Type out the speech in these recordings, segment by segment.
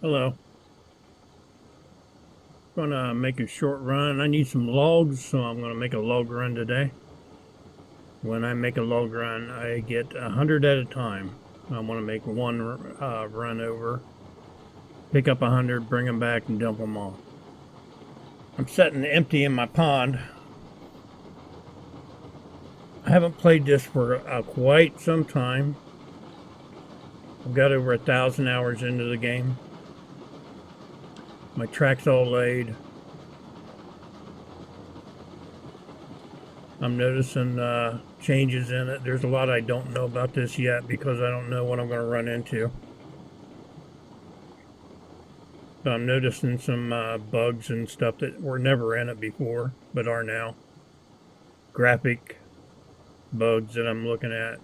Hello. Gonna make a short run. I need some logs, so I'm gonna make a log run today. When I make a log run, I get 100 at a time. I want to make one run over, pick up 100, bring them back, and dump them all. I'm setting empty in my pond. I haven't played this for quite some time. I've got over 1,000 hours into the game. My track's all laid. I'm noticing changes in it. There's a lot I don't know about this yet because I don't know what I'm going to run into. But I'm noticing some bugs and stuff that were never in it before, but are now. Graphic bugs that I'm looking at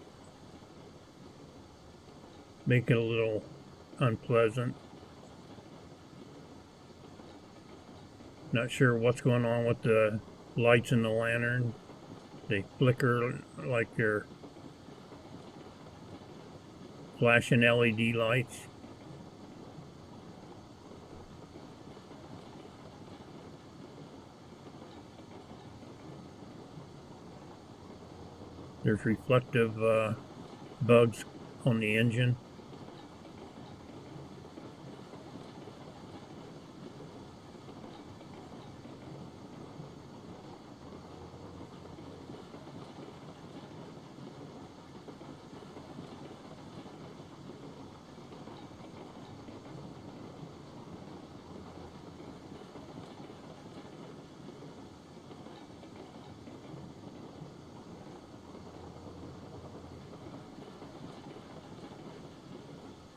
make it a little unpleasant. Not sure what's going on with the lights in the lantern. They flicker like they're flashing LED lights. There's reflective bugs on the engine.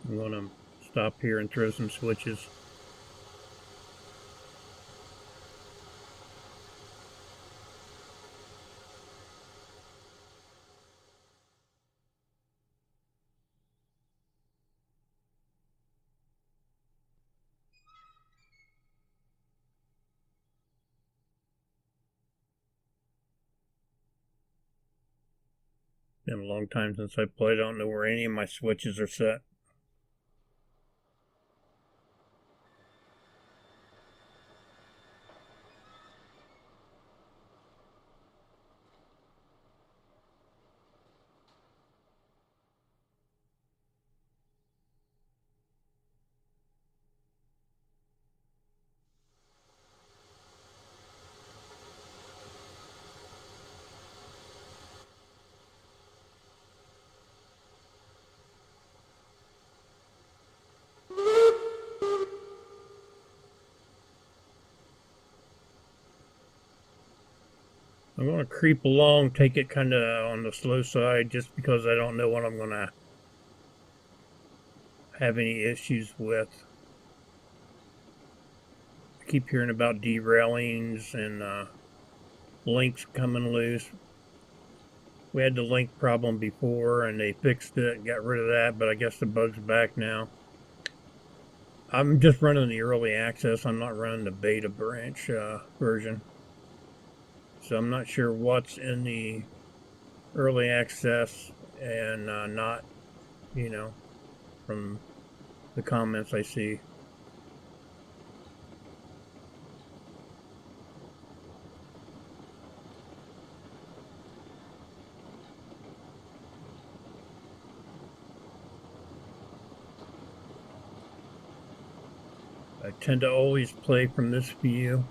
I'm going to stop here and throw some switches. Been a long time since I played. I don't know where any of my switches are set. I'm going to creep along, take it kind of on the slow side just because I don't know what I'm going to have any issues with. I keep hearing about derailings and links coming loose. We had the link problem before and they fixed it and got rid of that, but I guess the bug's back now. I'm just running the early access. I'm not running the beta branch version. So I'm not sure what's in the early access and not, you know, from the comments I see. I tend to always play from this view.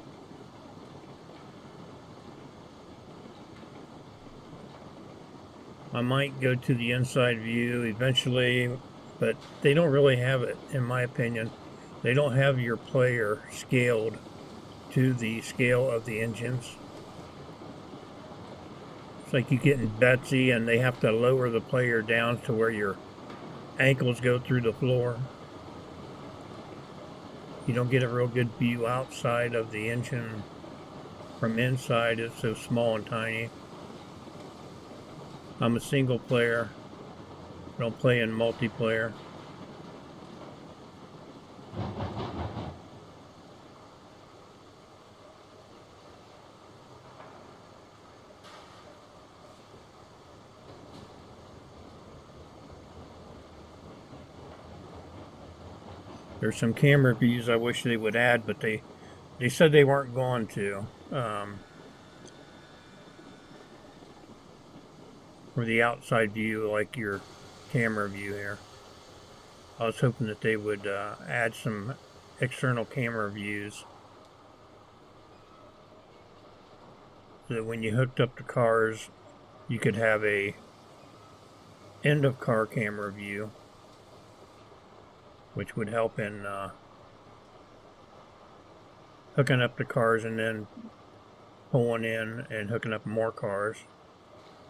I might go to the inside view eventually, but they don't really have it, in my opinion. They don't have your player scaled to the scale of the engines. It's like you get in Betsy and they have to lower the player down to where your ankles go through the floor. You don't get a real good view outside of the engine. From inside, it's so small and tiny. I'm a single player. I don't play in multiplayer. There's some camera views I wish they would add, but they said they weren't going to. For the outside view, like your camera view here. I was hoping that they would add some external camera views so that when you hooked up the cars, you could have a end of car camera view, which would help in hooking up the cars and then pulling in and hooking up more cars.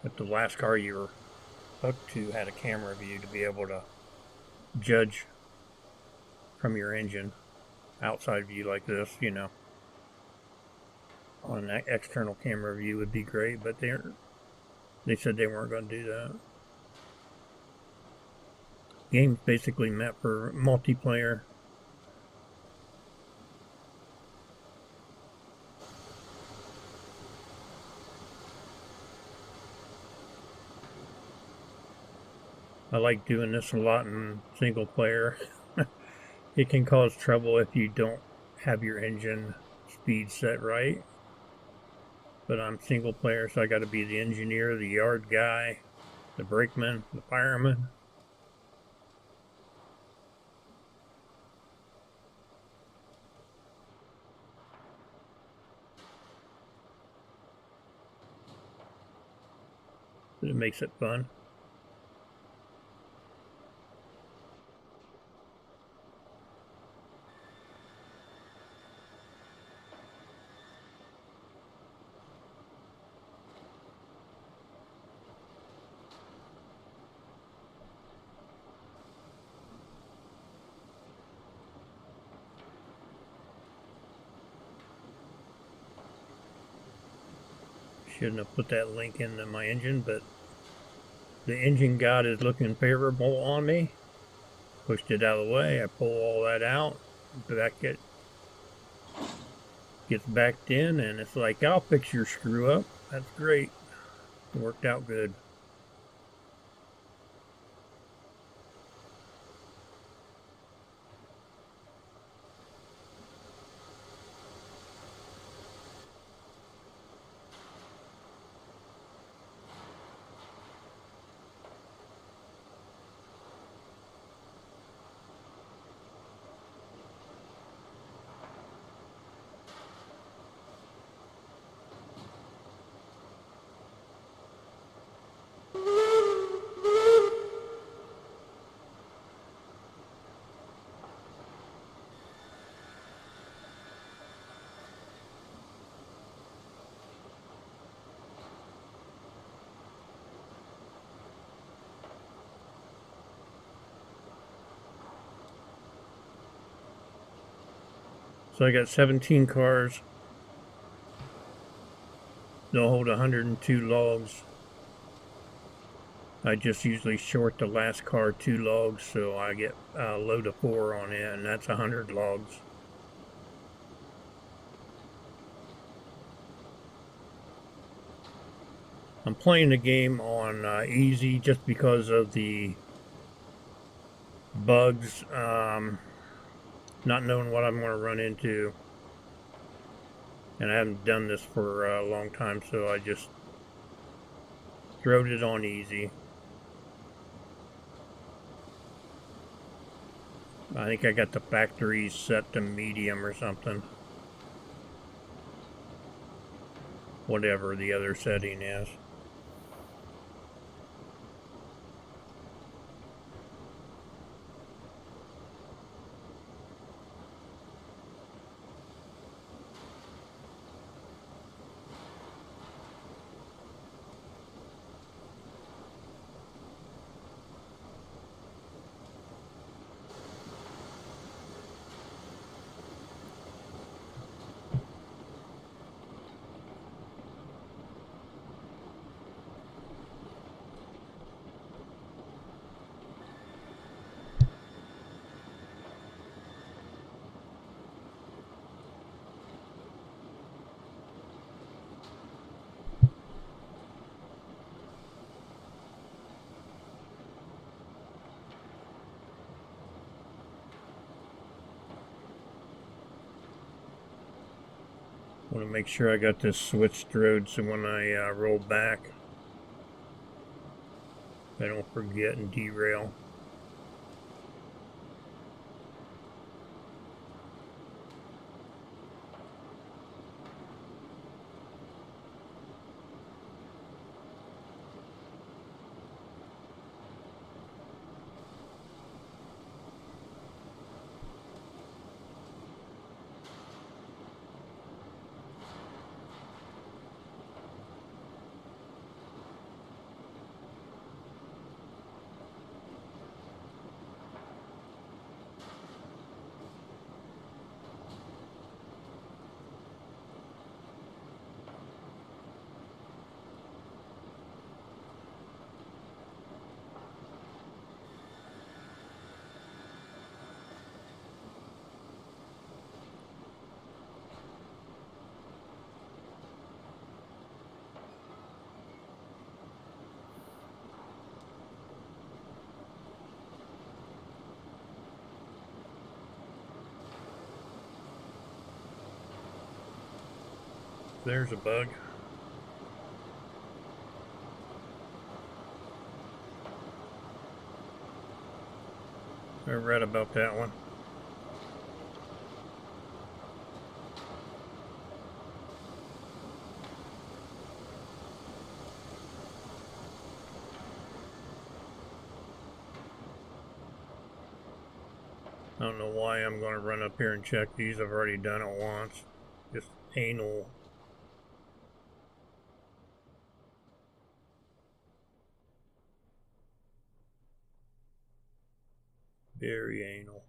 If the last car you were hooked to had a camera view to be able to judge from your engine, outside view like this, you know, on an external camera view would be great, but they said they weren't going to do that. Game's basically meant for multiplayer. I like doing this a lot in single player. It can cause trouble if you don't have your engine speed set right. But I'm single player, so I got to be the engineer, the yard guy, the brakeman, the fireman. It makes it fun. Shouldn't have put that link into my engine, but the engine god is looking favorable on me. Pushed it out of the way. I pull all that out. Gets backed in, and it's like, I'll fix your screw up. That's great. It worked out good. So I got 17 cars. They'll hold 102 logs. I just usually short the last car 2 logs, so I get a load of 4 on it, and that's 100 logs. I'm playing the game on easy just because of the bugs, not knowing what I'm going to run into. And I haven't done this for a long time, so I just throwed it on easy. I think I got the factory set to medium or something. Whatever the other setting is. Want to make sure I got this switched road so when I roll back, I don't forget and derail. There's a bug. I read about that one. I don't know why I'm going to run up here and check these. I've already done it once. Just anal. Very anal.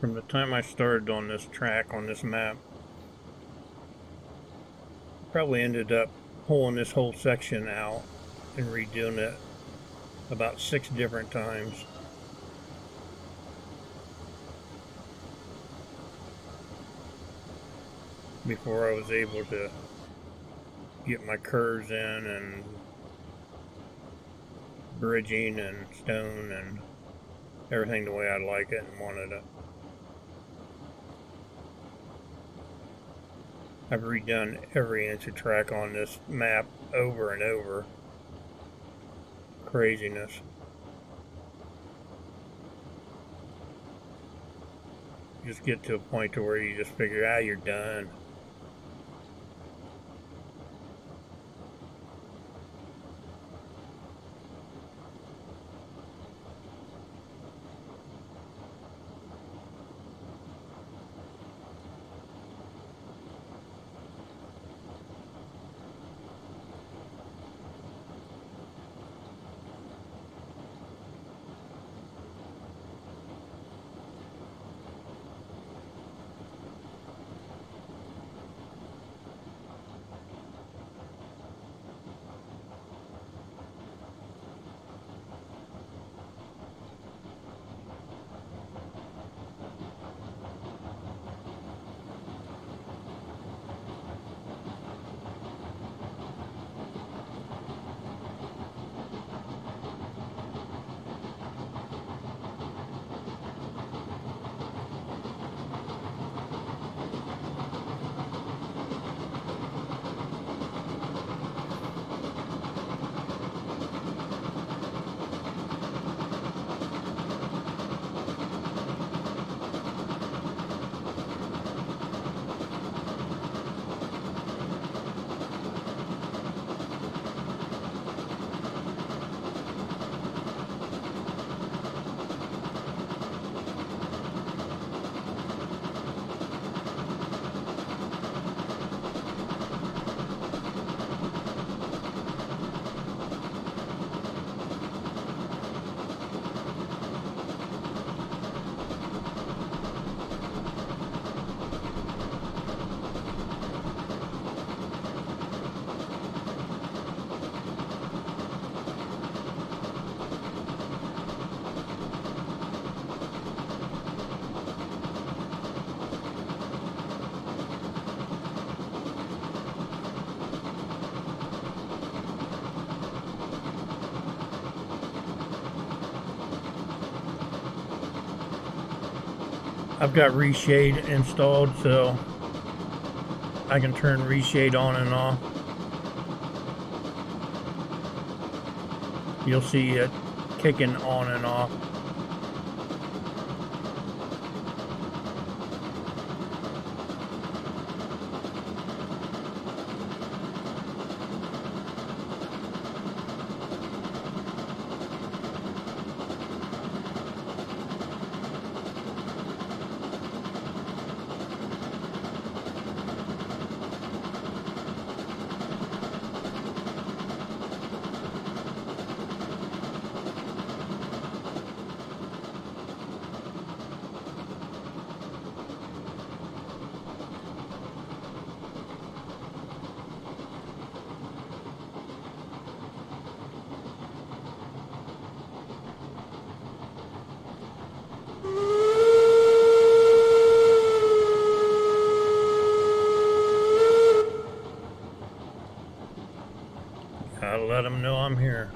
From the time I started on this track, on this map, probably ended up pulling this whole section out and redoing it about 6 different times. Before I was able to get my curves in and bridging and stone and everything the way I like it and wanted it. I've redone every inch of track on this map over and over. Craziness. Just get to a point to where you just figure, you're done. I've got reshade installed, so I can turn reshade on and off. You'll see it kicking on and off. Gotta let them know I'm here.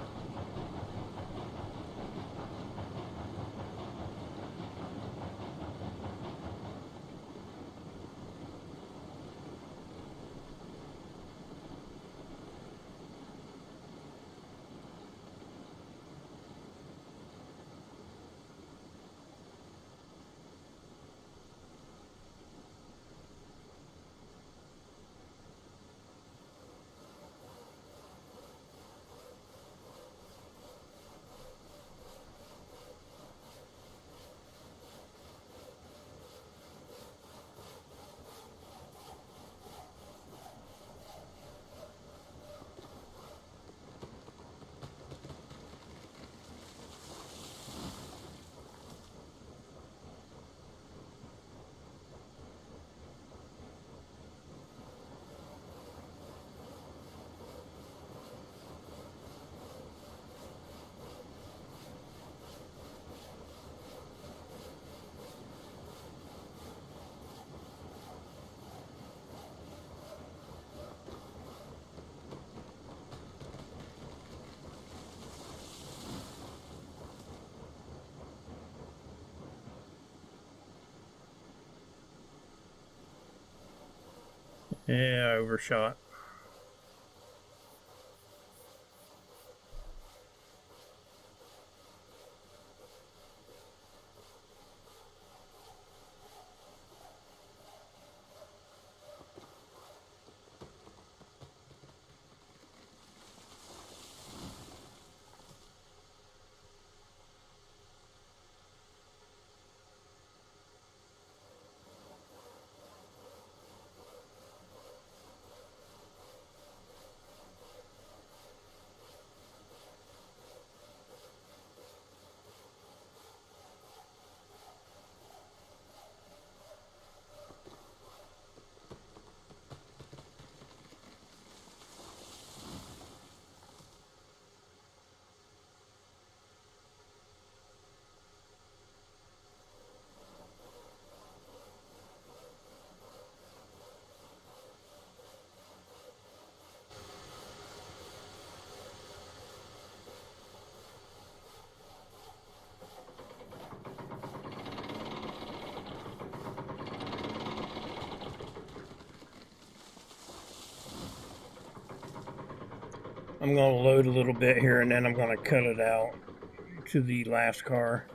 Yeah, I overshot. I'm going to load a little bit here and then I'm going to cut it out to the last car.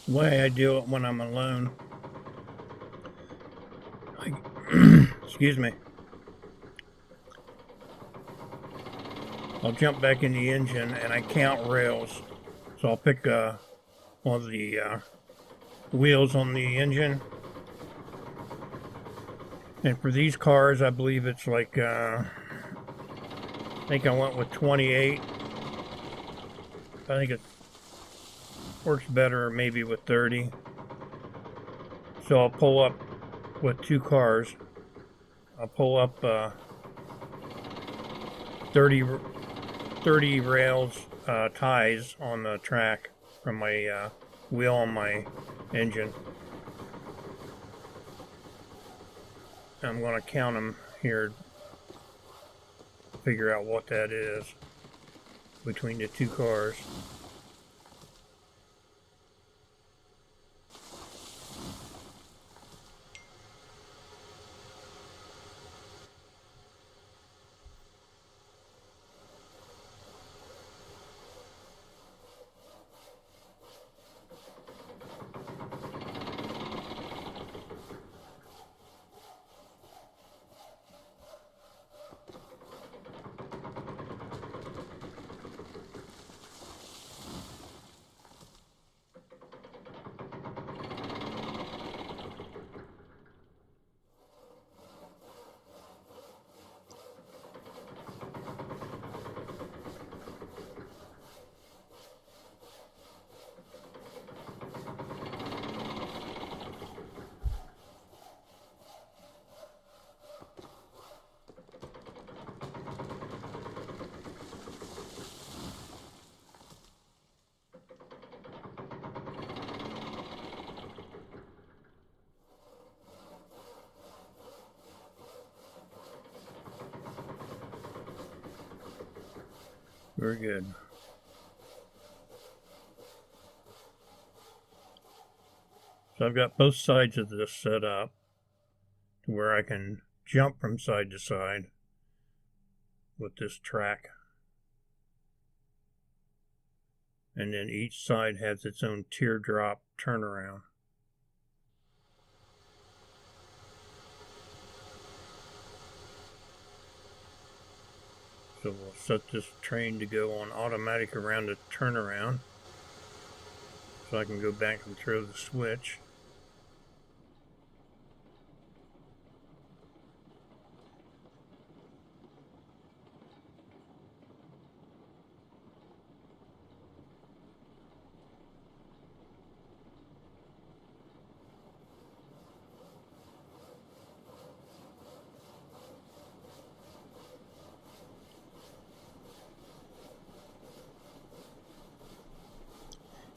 The way I do it when I'm alone, excuse me, I'll jump back in the engine and I count rails. So I'll pick one of the wheels on the engine. And for these cars, I believe it's like, I think I went with 28. I think it works better maybe with 30. So I'll pull up with two cars. I'll pull up 30 rails ties on the track from my wheel on my engine. I'm going to count them here, figure out what that is between the two cars. Very good. So I've got both sides of this set up to where I can jump from side to side with this track. And then each side has its own teardrop turnaround. So we'll set this train to go on automatic around the turnaround, so I can go back and throw the switch.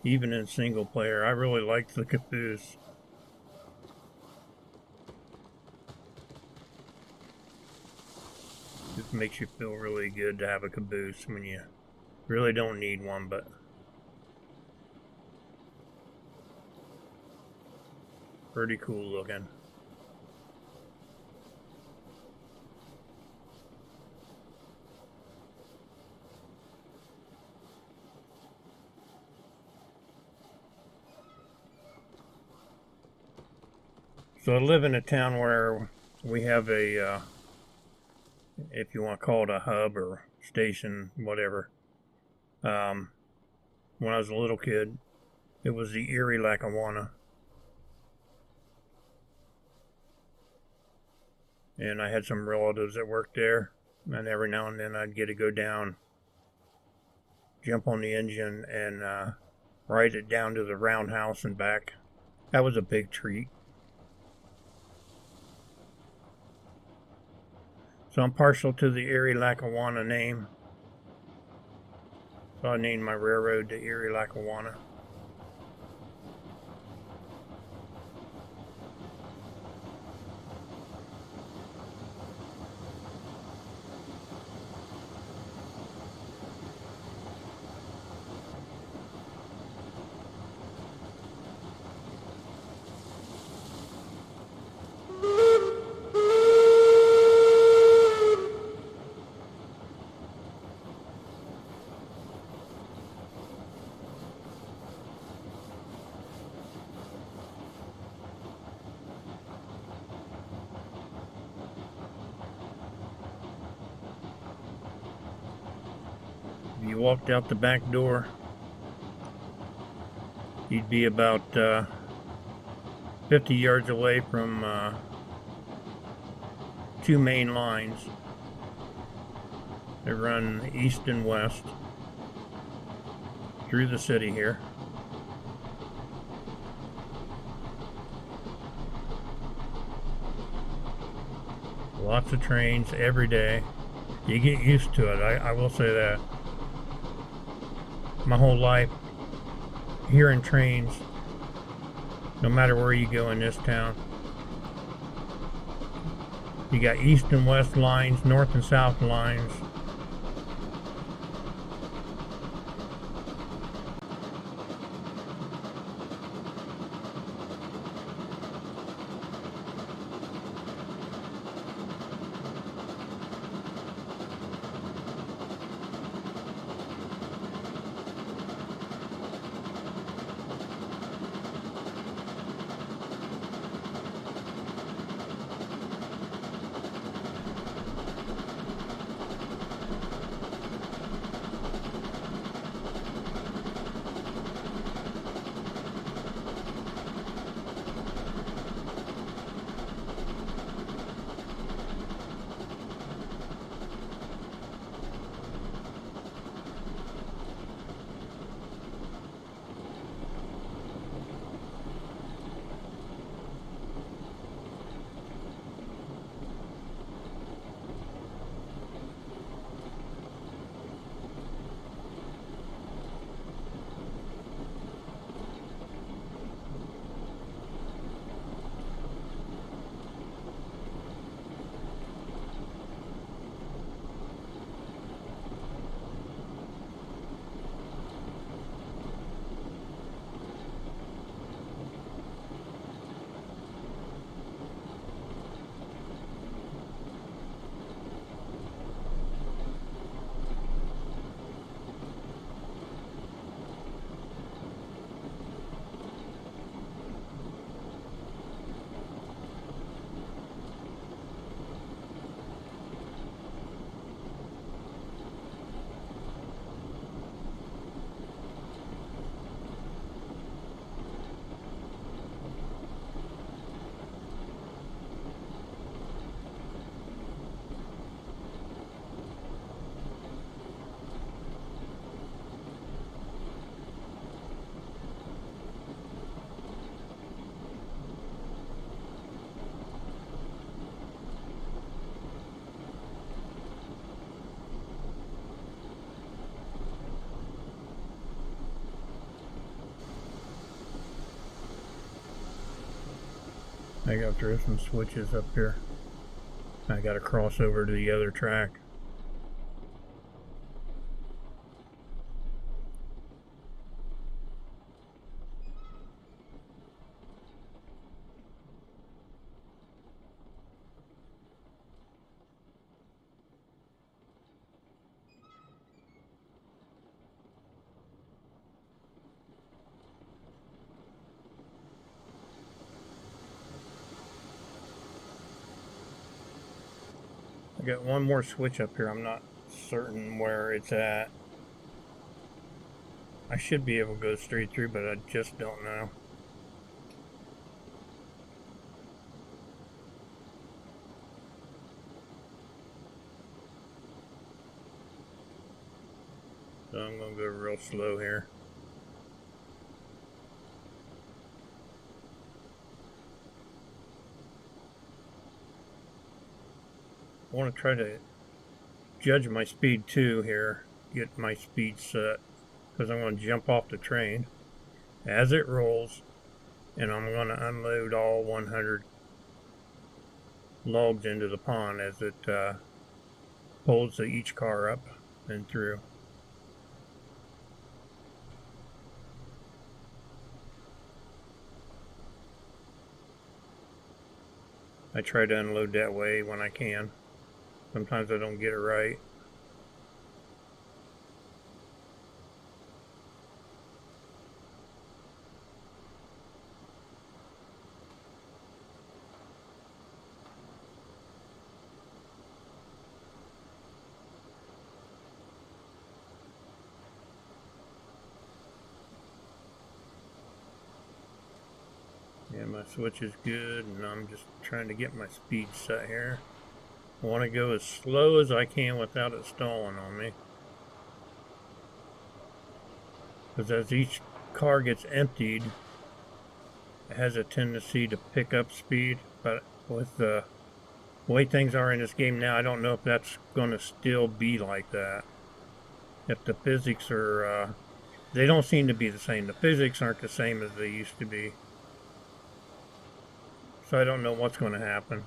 Even in single player, I really like the caboose. It makes you feel really good to have a caboose when you really don't need one, but pretty cool looking. So I live in a town where we have a, if you want to call it a hub or station, whatever. When I was a little kid, it was the Erie Lackawanna. And I had some relatives that worked there, and every now and then I'd get to go down, jump on the engine, and ride it down to the roundhouse and back. That was a big treat. So I'm partial to the Erie Lackawanna name. So I named my railroad the Erie Lackawanna. If you walked out the back door, you'd be about 50 yards away from two main lines. They run east and west through the city here. Lots of trains every day. You get used to it, I will say that. my whole life hearing trains, no matter where you go in this town. You got east and west lines, north and south lines. I got through some switches up here. I got to cross over to the other track. I got one more switch up here. I'm not certain where it's at. I should be able to go straight through, but I just don't know. So I'm going to go real slow here. I want to try to judge my speed too here, get my speed set, because I'm going to jump off the train as it rolls, and I'm going to unload all 100 logs into the pond as it pulls each car up and through. I try to unload that way when I can. Sometimes I don't get it right. Yeah, my switch is good, and I'm just trying to get my speed set here. I want to go as slow as I can without it stalling on me. Because as each car gets emptied, it has a tendency to pick up speed. But with the way things are in this game now, I don't know if that's going to still be like that. If the physics are They don't seem to be the same. The physics aren't the same as they used to be. So I don't know what's going to happen.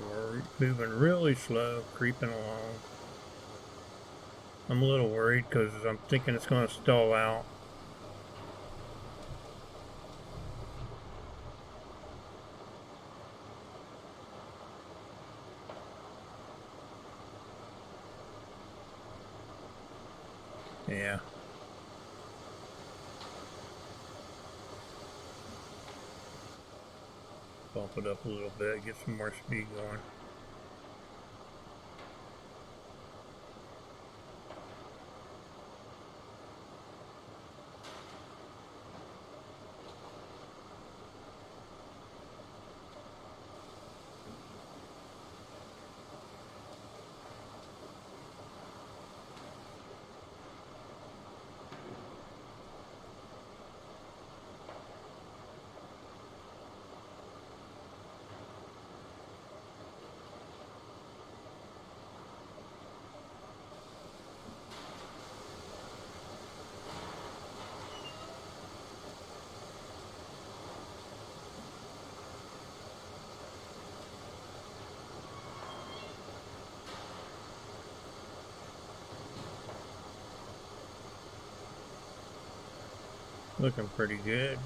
We're moving really slow, creeping along. I'm a little worried because I'm thinking it's going to stall out. Yeah. Bump it up a little bit, get some more speed going. Looking pretty good.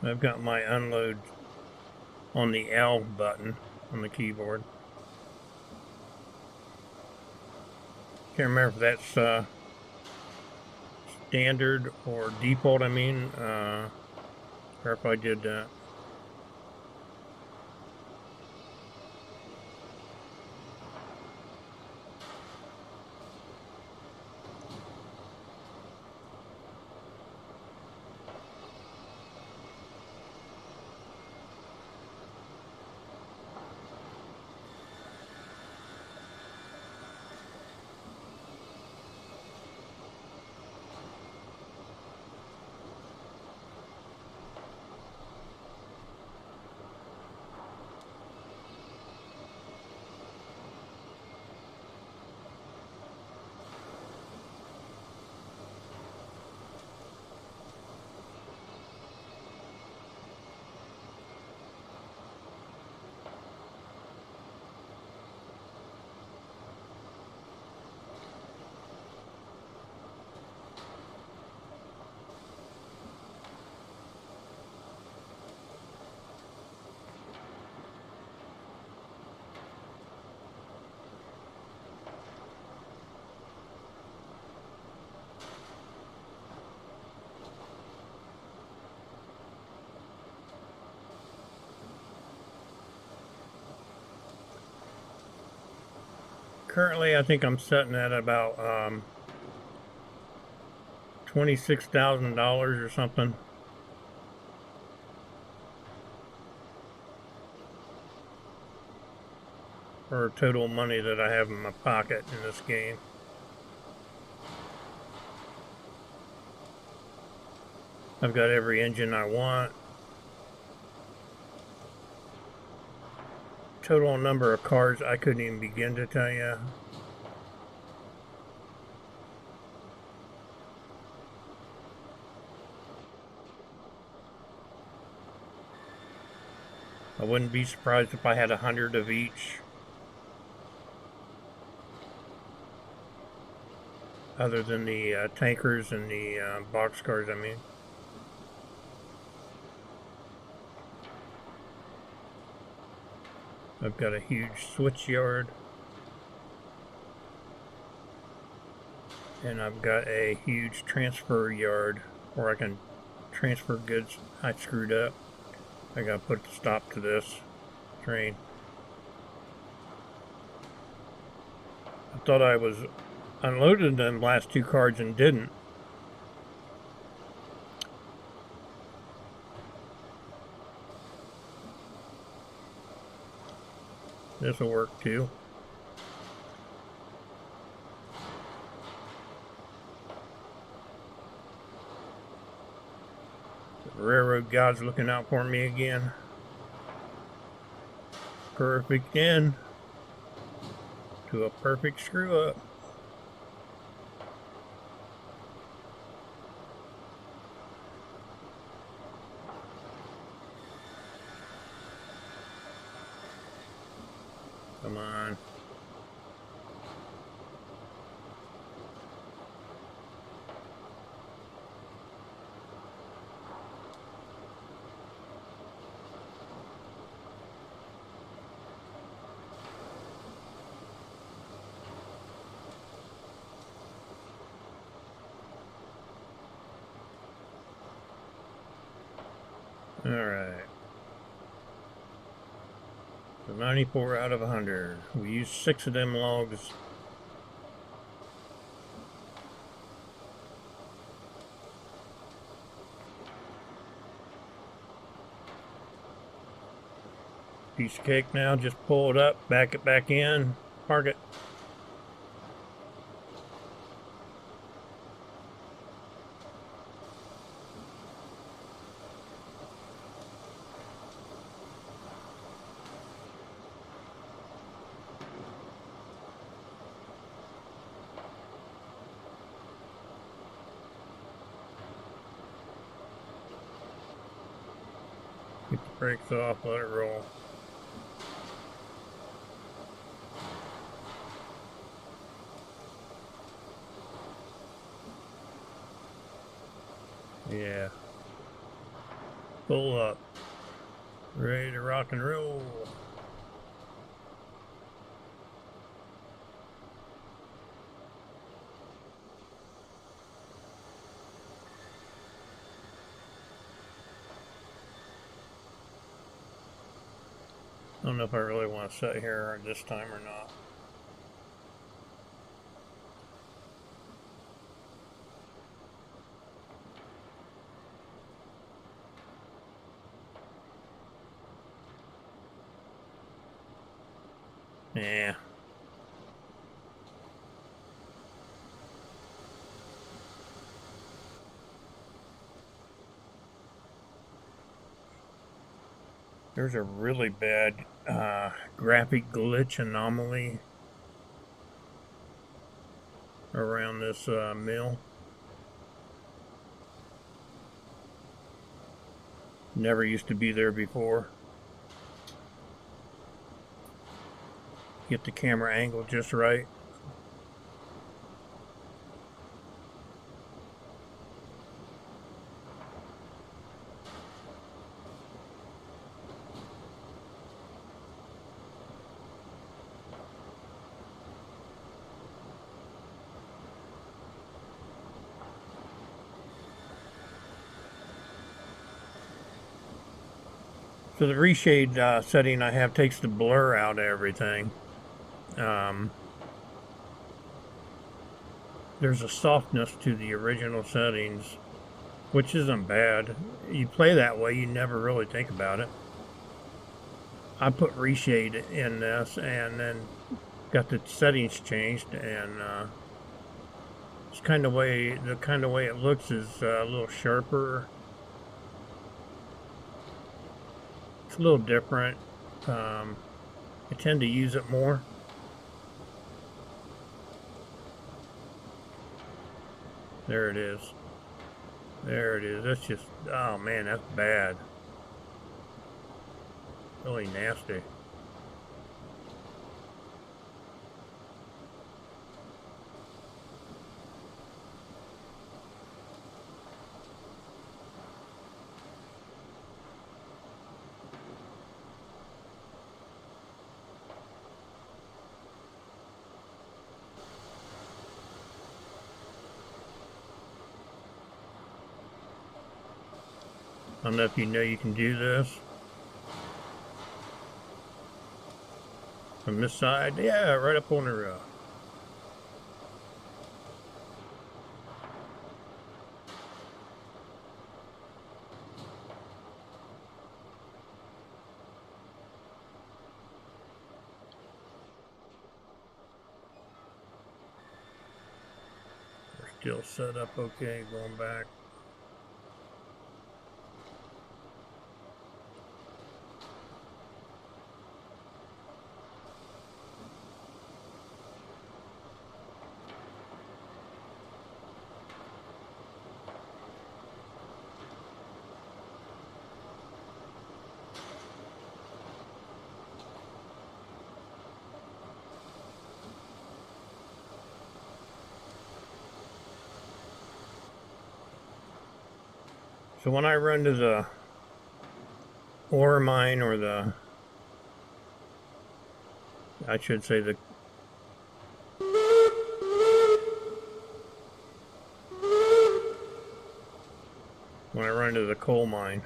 I've got my unload on the L button on the keyboard. Can't remember if that's standard or default, or if I did that. Currently, I think I'm sitting at about $26,000 or something for total money that I have in my pocket in this game. I've got every engine I want. Total number of cars I couldn't even begin to tell you. I wouldn't be surprised if I had 100 of each. Other than the tankers and the boxcars, I've got a huge switch yard. and I've got a huge transfer yard where I can transfer goods I screwed up. I gotta put a stop to this train. I thought I was unloaded them last two cards and didn't. This will work too. The railroad god's looking out for me again. Perfect end to a perfect screw up. Come on. Alright. So 94 out of 100. We used 6 of them logs. Piece of cake now, just pull it up, back it back in, park it. Keep the brakes off, let it roll. Yeah. Pull up. Ready to rock and roll. I don't know if I really want to sit here this time or not. Yeah. There's a really bad graphic glitch anomaly around this mill. Never used to be there before. Get the camera angle just right. So the reshade setting I have takes the blur out of everything. There's a softness to the original settings, which isn't bad. You play that way, you never really think about it. I put reshade in this and then got the settings changed, and it's the kind of way it looks is a little sharper. It's a little different. I tend to use it more. There it is. There it is. That's just, oh man, that's bad. Really nasty. I don't know if you know you can do this. From this side, yeah, right up on the roof. We're still set up okay, going back. So when I run to the ore mine, or the, I should say the, when I run to the coal mine,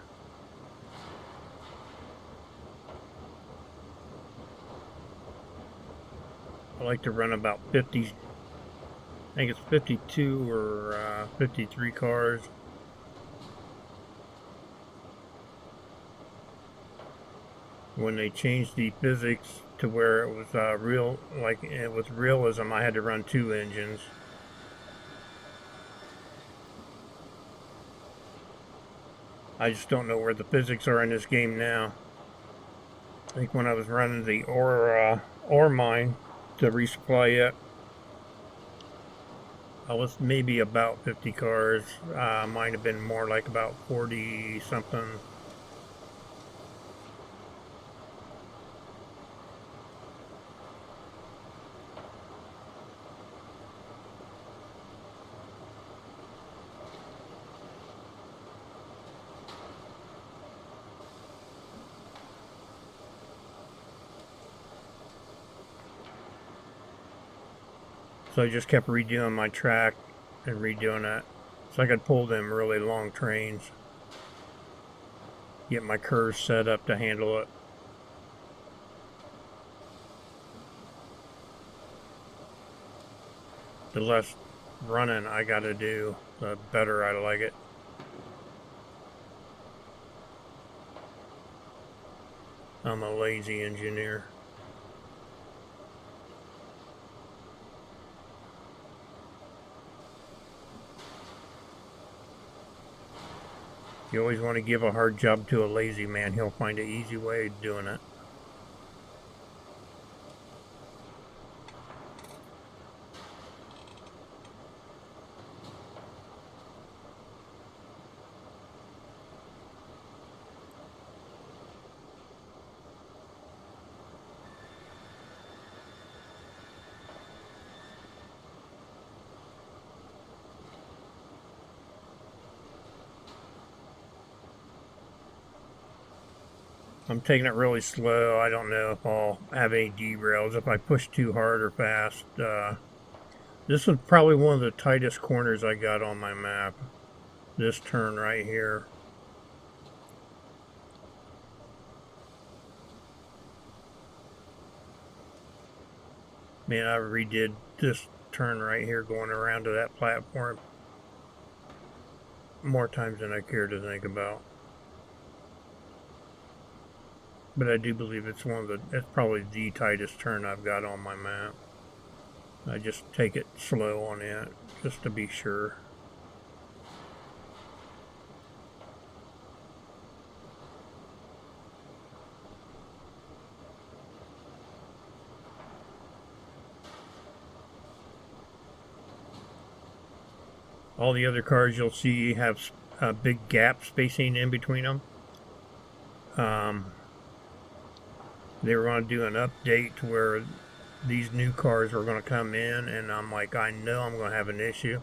I like to run about 50, I think it's 52 or 53 cars. When they changed the physics to where it was real, like with realism, I had to run 2 engines. I just don't know where the physics are in this game now. I think when I was running the ore mine to resupply it, I was maybe about 50 cars. Might have been more like about 40 something. So I just kept redoing my track and redoing it, so I could pull them really long trains. Get my curves set up to handle it. The less running I gotta do, the better I like it. I'm a lazy engineer. You always want to give a hard job to a lazy man. He'll find an easy way of doing it. I'm taking it really slow. I don't know if I'll have any derails if I push too hard or fast. This was probably one of the tightest corners I got on my map. This turn right here. Man, I redid this turn right here going around to that platform more times than I care to think about. But I do believe it's probably the tightest turn I've got on my map. I just take it slow on it, just to be sure. All the other cars you'll see have a big gap spacing in between them. They were going to do an update to where these new cars were going to come in, and I'm like, I know I'm going to have an issue.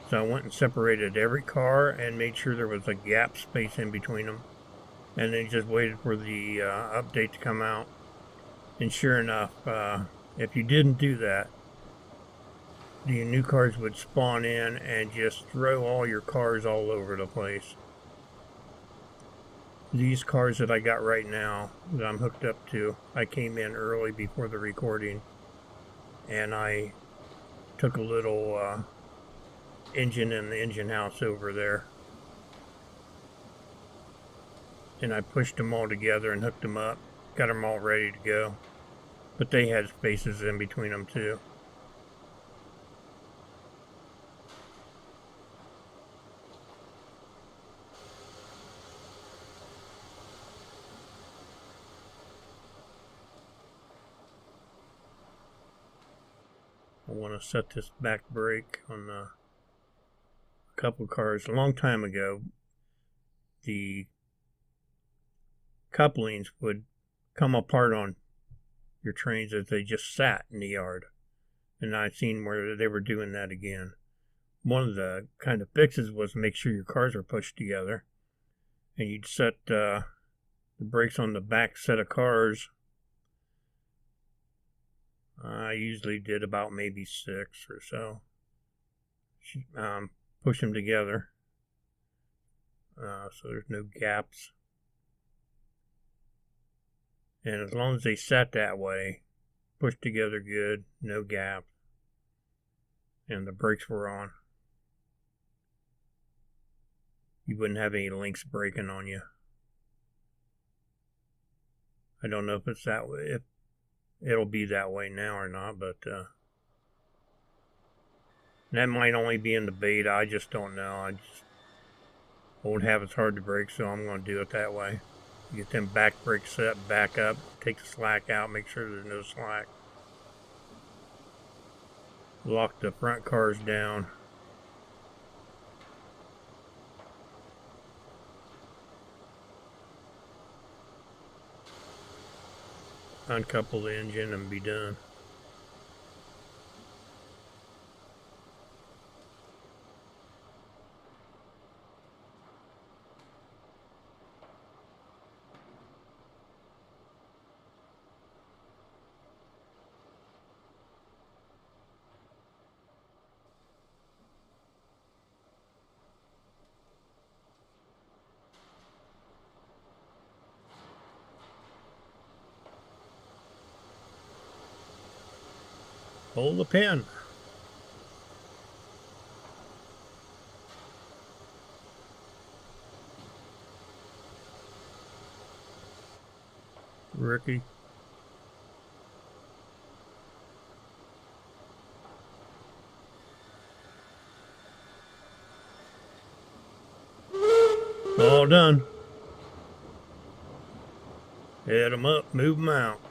So I went and separated every car and made sure there was a gap space in between them, and then just waited for the update to come out. And sure enough, if you didn't do that, the new cars would spawn in and just throw all your cars all over the place. These cars that I got right now that I'm hooked up to, I came in early before the recording, and I took a little engine in the engine house over there, and I pushed them all together and hooked them up, got them all ready to go. But they had spaces in between them too. I want to set this back brake on a couple cars. A long time ago, the couplings would come apart on your trains as they just sat in the yard. And I've seen where they were doing that again. One of the kind of fixes was make sure your cars are pushed together. And you'd set the brakes on the back set of cars. I usually did about maybe 6 or so. Push them together so there's no gaps. And as long as they sat that way, pushed together good, no gaps, and the brakes were on, you wouldn't have any links breaking on you. I don't know if it's that way, if it'll be that way now or not, but that might only be in the beta. I just don't know. Old habits hard to break, so I'm going to do it that way. Get them back brakes set, back up, take the slack out, make sure there's no slack. Lock the front cars down. Uncouple the engine and be done. Hold the pin. Ricky. All done. Head them up, move them out.